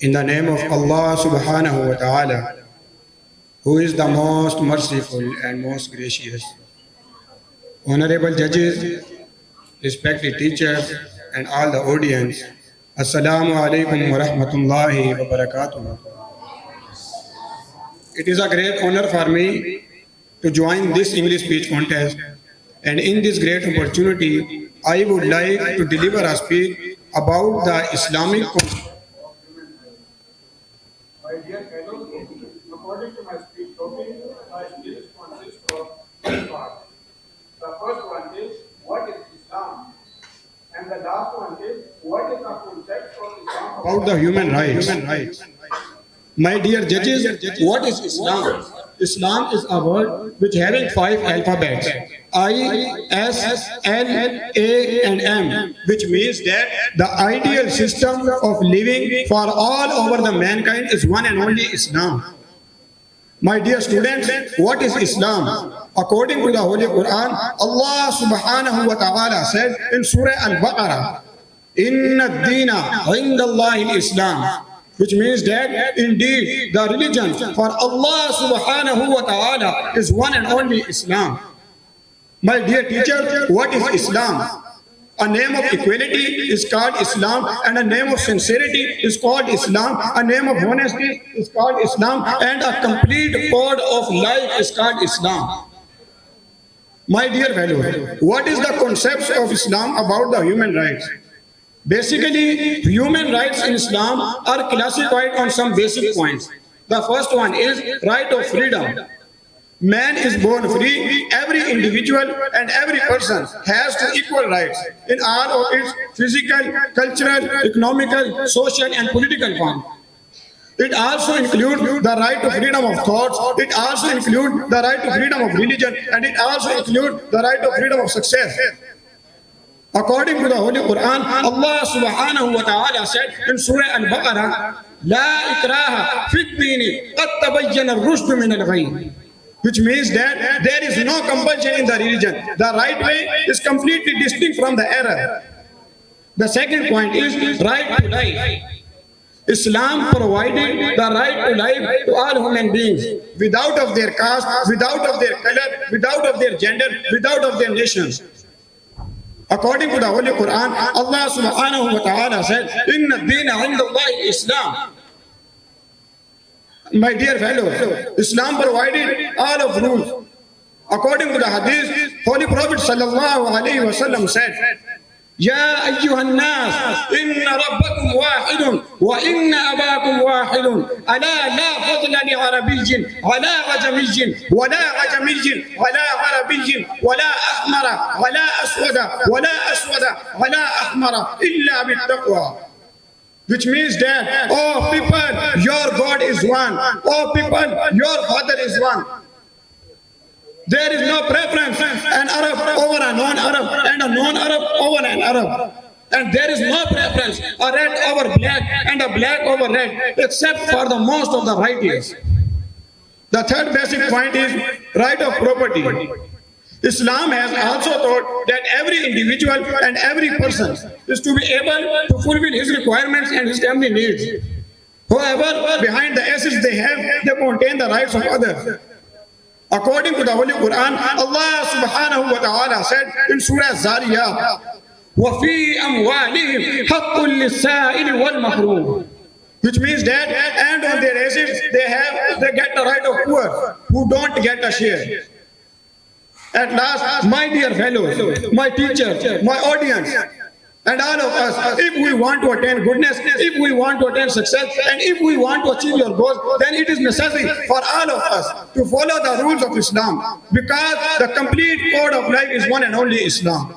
In the name of Allah subhanahu wa ta'ala, who is the most merciful and most gracious. Honorable judges, respected teachers, and all the audience, Assalamu alaikum wa rahmatullahi wa barakatuh. It is a great honor for me to join this English speech contest, and in this great opportunity, I would like to deliver a speech about the Islamic. My dear fellows, according to my speech topic, my speech consists of three parts. The first one is, what is Islam? And the last one is, what is the concept of Islam About the human rights. My dear judges, what is Islam? Islam is a word which having 5 alphabets, I, S, L, A, and M, which means that the ideal system of living for all over the mankind is one and only Islam. My dear students, what is Islam? According to the Holy Quran, Allah subhanahu wa ta'ala said in Surah Al-Baqarah, Inna ad-deena inda Allahi al-Islam, which means that indeed the religion for Allah subhanahu wa ta'ala is one and only Islam. My dear teacher, what is Islam? A name of equality is called Islam, and a name of sincerity is called Islam, a name of honesty is called Islam, and a complete code of life is called Islam. My dear fellows, what is the concept of Islam about the human rights? Basically, human rights in Islam are classified on some basic points. The first one is right of freedom. Man is born free. Every individual and every person has equal rights in all of its physical, cultural, economical, social, and political forms. It also includes the right to freedom of thoughts. It also includes the right to freedom of religion, and it also includes the right to freedom of success. According to the Holy Quran, Allah subhanahu wa ta'ala said in Surah Al-Baqarah, La ikraha fi d-deen qad tabayyana ar-rushd min al-ghayy, which means that there is no compulsion in the religion. The right way is completely distinct from the error. The second point is right to life. Islam provided the right to life to all human beings, without of their caste, without of their color, without of their gender, without of their nations. According to the Holy Quran, Allah subhanahu wa ta'ala said, Inna ad-deena inda Allahi Islam. My dear fellows, Islam provided all of rules. According to the Hadith, Holy Prophet sallallahu alayhi wa sallam said, يا أيها الناس إن ربكم واحد وإن أباكم واحد ألا لا فضل لعربي ولا عجمي ولا عجمي ولا عربي ولا أحمر ولا أسود ولا أسود ولا أحمر إلا بالتقوى. Which means that, oh people, your God is one. Oh people, your Father is one. There is no preference, an Arab over a non-Arab, and a non-Arab over an Arab. And there is no preference, a red over black, and a black over red, except for the most of the righteous. The third basic point is right of property. Islam has also taught that every individual and every person is to be able to fulfill his requirements and his family needs. However, behind the assets they have, they contain the rights of others. According to the Holy Quran, Allah subhanahu wa ta'ala said in Surah Zariyat, وَفِي أَمْوَالِهِمْ حَقٌّ لِلسَّائِلِ وَالْمَحْرُومِ, which means that, and on their assets, they get the right of poor, who don't get a share. At last, my dear fellows, my teachers, my audience, and all of us, if we want to attain goodness, if we want to attain success, and if we want to achieve your goals, then it is necessary for all of us to follow the rules of Islam, because the complete code of life is one and only Islam.